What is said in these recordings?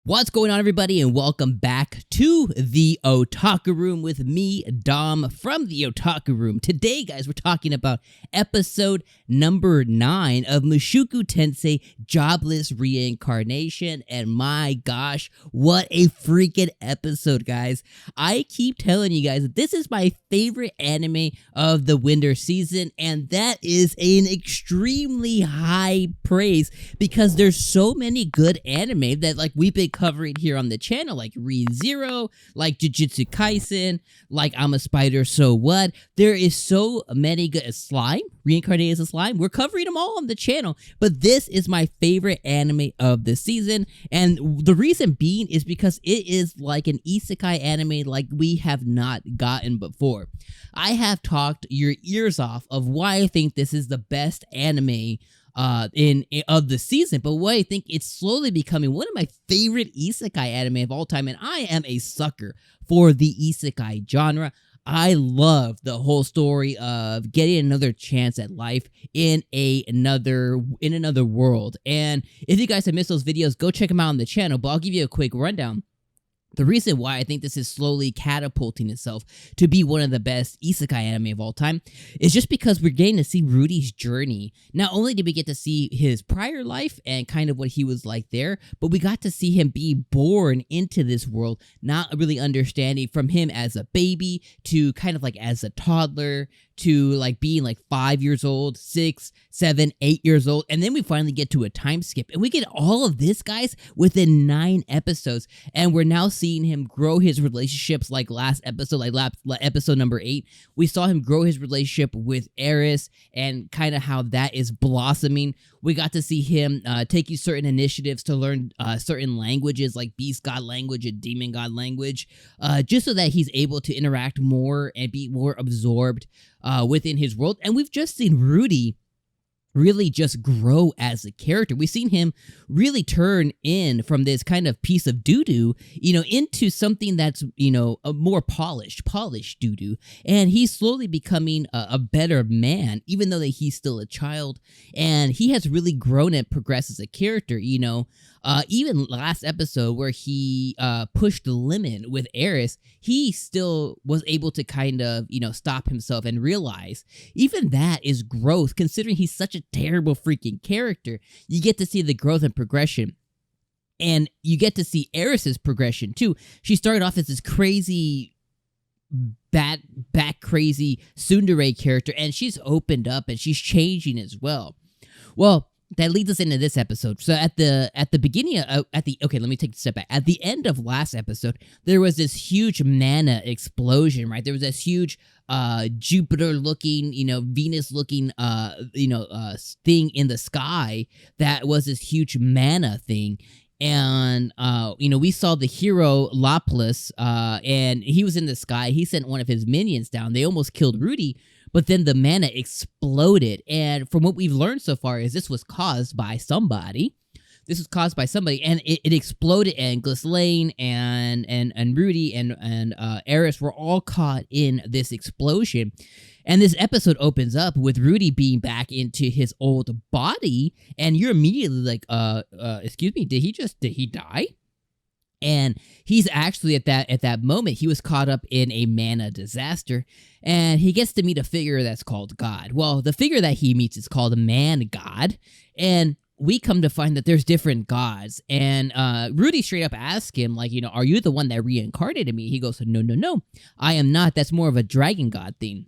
What's going on, everybody, and welcome back to the Otaku Room with me, Dom, from the Otaku Room. Today, guys, we're talking about episode number 9 of Mushoku Tensei Jobless Reincarnation, and my gosh, what a freaking episode, guys. I keep telling you guys that this is my favorite anime of the winter season, and that is an extremely high praise because there's so many good anime that, like, we've been covering here on the channel, like Re:Zero, like Jujutsu Kaisen, like I'm a Spider, So What? There is so many good. Slime, reincarnated as a slime. We're covering them all on the channel, but this is my favorite anime of the season, and the reason being is because it is like an isekai anime like we have not gotten before. I have talked your ears off of why I think this is the best anime of the season, but what I think it's slowly becoming one of my favorite isekai anime of all time, and I am a sucker for the isekai genre. I love the whole story of getting another chance at life in another world. And if you guys have missed those videos, go check them out on the channel, but I'll give you a quick rundown. The reason why I think this is slowly catapulting itself to be one of the best isekai anime of all time is just because we're getting to see Rudy's journey. Not only did we get to see his prior life and kind of what he was like there, but we got to see him be born into this world, not really understanding from him as a baby to kind of like as a toddler to like being like 5 years old, 6, 7, 8 years old. And then we finally get to a time skip and we get all of this, guys, within 9 episodes. And we're now seeing him grow his relationships like last episode, episode number 8. We saw him grow his relationship with Eris and kind of how that is blossoming. We got to see him taking certain initiatives to learn certain languages like beast god language and demon god language, just so that he's able to interact more and be more absorbed within his world. And we've just seen Rudy really just grow as a character. We've seen him really turn in from this kind of piece of doo-doo, into something that's, a more polished doo-doo. And he's slowly becoming a better man, even though that he's still a child. And he has really grown and progressed as a character, even last episode where he pushed the limit with Eris, he still was able to kind of, stop himself and realize even that is growth, considering he's such a terrible freaking character. You get to see the growth and progression. And you get to see Eris's progression too. She started off as this crazy crazy tsundere character, and she's opened up and she's changing as well. Well, that leads us into this episode. So at the beginning okay, let me take a step back. At the end of last episode, there was this huge mana explosion, right? There was this huge Jupiter-looking, Venus-looking, thing in the sky that was this huge mana thing. And, we saw the hero Laplace, and he was in the sky. He sent one of his minions down. They almost killed Rudy, but then the mana exploded. And from what we've learned so far is this was caused by somebody. And it exploded, and Glislaine and Rudy and Eris were all caught in this explosion. And this episode opens up with Rudy being back into his old body, and you're immediately like, excuse me, did he die? And he's actually at that moment, he was caught up in a mana disaster, and he gets to meet a figure that's called God. Well, the figure that he meets is called a man god, and we come to find that there's different gods. And Rudy straight up asks him, like, are you the one that reincarnated me? He goes, no, I am not. That's more of a dragon god thing.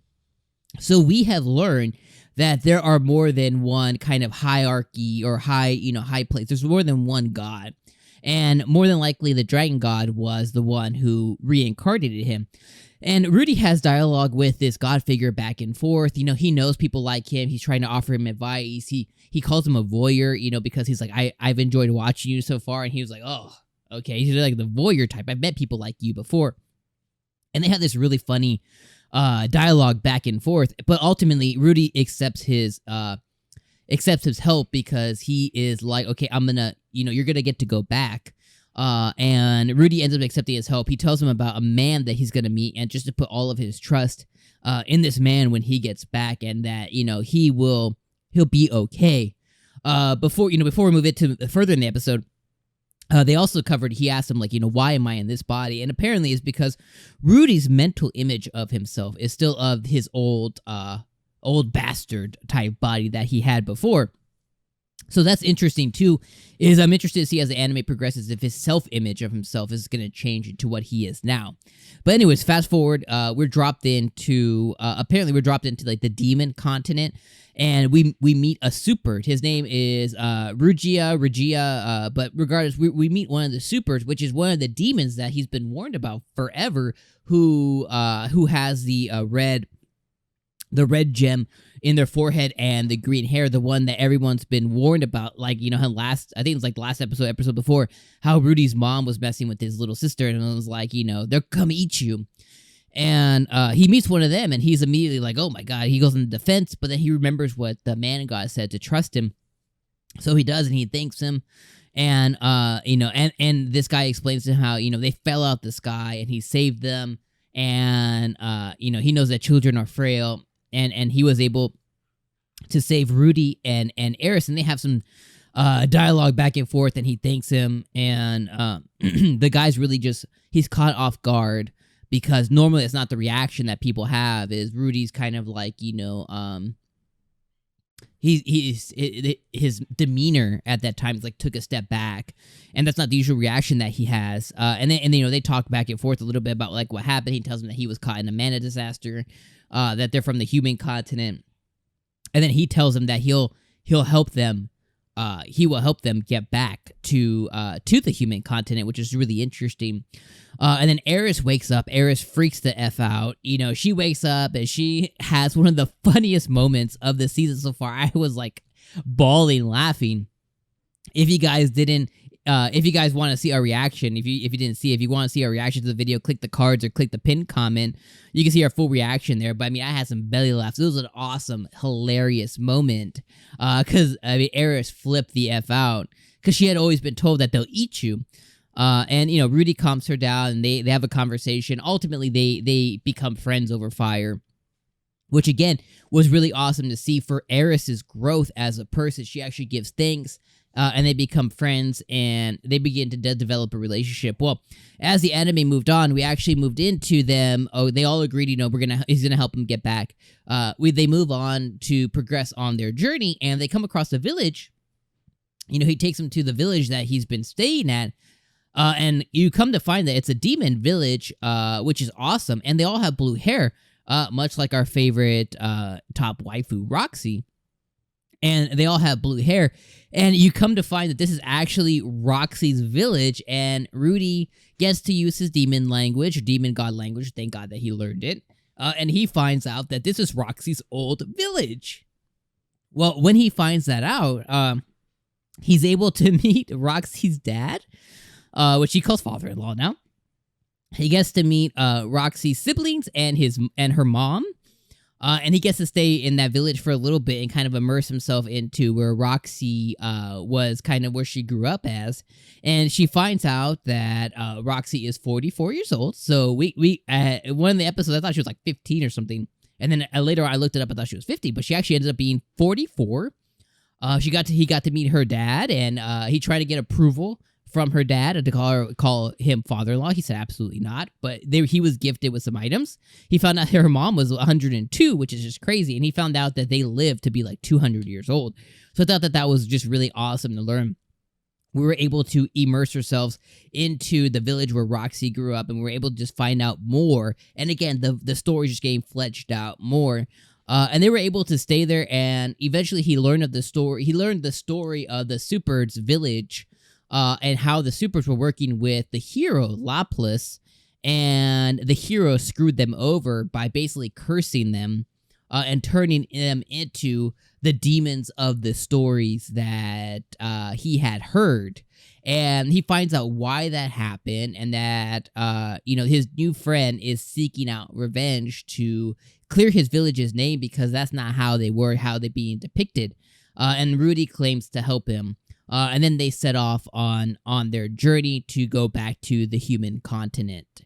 So we have learned that there are more than one kind of hierarchy or high place. There's more than one god. And more than likely, the dragon god was the one who reincarnated him. And Rudy has dialogue with this god figure back and forth. He knows people like him. He's trying to offer him advice. He calls him a voyeur, because he's like, I've enjoyed watching you so far. And he was like, oh, okay. He's like the voyeur type. I've met people like you before. And they have this really funny dialogue back and forth. But ultimately, Rudy accepts his help because he is like, okay, I'm gonna, you're gonna get to go back. And Rudy ends up accepting his help. He tells him about a man that he's gonna meet, and just to put all of his trust in this man when he gets back, and that he'll be okay. Before we move it to further in the episode, They also covered, he asked him, like, why am I in this body? And apparently it's because Rudy's mental image of himself is still of his old bastard type body that he had before. So that's interesting too, is I'm interested to see as the anime progresses if his self-image of himself is going to change into what he is now. But anyways, fast forward, we're dropped into, like the demon continent, and we meet a super. His name is Regia, but regardless, we meet one of the supers, which is one of the demons that he's been warned about forever, who has the red gem in their forehead and the green hair, the one that everyone's been warned about. Like, how I think it was like the last episode before, how Rudy's mom was messing with his little sister, and it was like, they'll come eat you. And he meets one of them, and he's immediately like, oh my god. He goes into defense, but then he remembers what the man god said to trust him. So he does, and he thanks him. And, and this guy explains to him how, they fell out the sky, and he saved them. And, he knows that children are frail. And he was able to save Rudy and Eris, and they have some dialogue back and forth, and he thanks him. And the guy's really he's caught off guard, because normally it's not the reaction that people have. Is Rudy's kind of like, his demeanor at that time is like took a step back, and that's not the usual reaction that he has. And they talk back and forth a little bit about like what happened. He tells him that he was caught in a mana disaster, that they're from the human continent, and then he tells them that he'll help them. He will help them get back to the human continent, which is really interesting. And then Eris wakes up. Eris freaks the F out. She wakes up and she has one of the funniest moments of the season so far. I was like bawling laughing. If you guys want to see our reaction, if you want to see our reaction to the video, click the cards or click the pinned comment. You can see our full reaction there. But I had some belly laughs. It was an awesome, hilarious moment. Because Eris flipped the F out, because she had always been told that they'll eat you. And Rudy calms her down, and they have a conversation. Ultimately, they become friends over fire, which again was really awesome to see for Eris's growth as a person. She actually gives thanks. And they become friends, and they begin to develop a relationship. Well, as the anime moved on, we actually moved into them. Oh, they all agreed, he's gonna help them get back. They move on to progress on their journey, and they come across a village. He takes them to the village that he's been staying at, and you come to find that it's a demon village, which is awesome, and they all have blue hair, much like our favorite top waifu, Roxy. And they all have blue hair. And you come to find that this is actually ROXY'S village, and Rudy gets to use his demon language, or demon god language. Thank God that he learned it. And he finds out that this is ROXY'S old village. Well, when he finds that out, he's able to meet ROXY'S dad, which he calls father-in-law now. He gets to meet ROXY'S siblings and her mom. And he gets to stay in that village for a little bit and kind of immerse himself into where Roxy was, kind of where she grew up as. And she finds out that Roxy is 44 years old. So we one of the episodes, I thought she was like 15 or something. And then later I looked it up, I thought she was 50, but she actually ended up being 44. He got to meet her dad, and he tried to get approval from her dad to call him father-in-law. He said absolutely not, but he was gifted with some items. He found out her mom was 102, which is just crazy, and he found out that they lived to be like 200 years old. So I thought that was just really awesome to learn. We were able to immerse ourselves into the village where Roxy grew up, and we were able to just find out more. And again, the story just getting fleshed out more. And they were able to stay there, and eventually he learned the story of the Supers village, and how the supers were working with the hero, Laplace, and the hero screwed them over by basically cursing them, and turning them into the demons of the stories that he had heard. And he finds out why that happened, and that, his new friend is seeking out revenge to clear his village's name, because that's not how they being depicted. And Rudy claims to help him. And then they set off on their journey to go back to the human continent,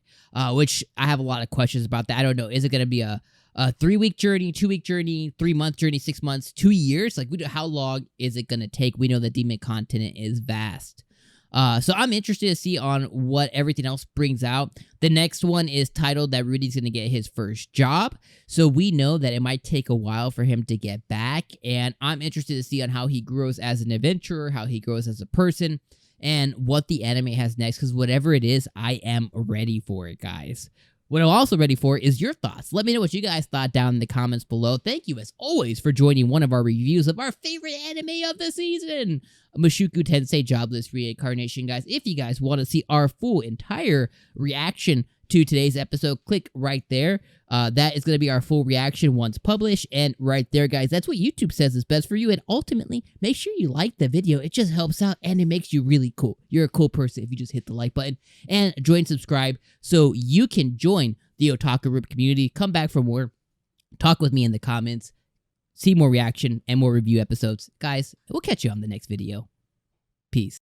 which I have a lot of questions about that. I don't know. Is it going to be a 3-week journey, 2-week journey, 3-month journey, 6 months, 2 years? Like, how long is it going to take? We know the demon continent is vast. So I'm interested to see on what everything else brings out. The next one is titled that Rudy's going to get his first job. So we know that it might take a while for him to get back. And I'm interested to see on how he grows as an adventurer, how he grows as a person, and what the anime has next. Because whatever it is, I am ready for it, guys. What I'm also ready for is your thoughts. Let me know what you guys thought down in the comments below. Thank you, as always, for joining one of our reviews of our favorite anime of the season, Mushoku Tensei Jobless Reincarnation, guys. If you guys want to see our full entire reaction to today's episode, click right there. That is going to be our full reaction once published. And right there, guys, that's what YouTube says is best for you. And ultimately, make sure you like the video. It just helps out and it makes you really cool. You're a cool person if you just hit the like button and join subscribe so you can join the Otaku Room community. Come back for more. Talk with me in the comments. See more reaction and more review episodes. Guys, we'll catch you on the next video. Peace.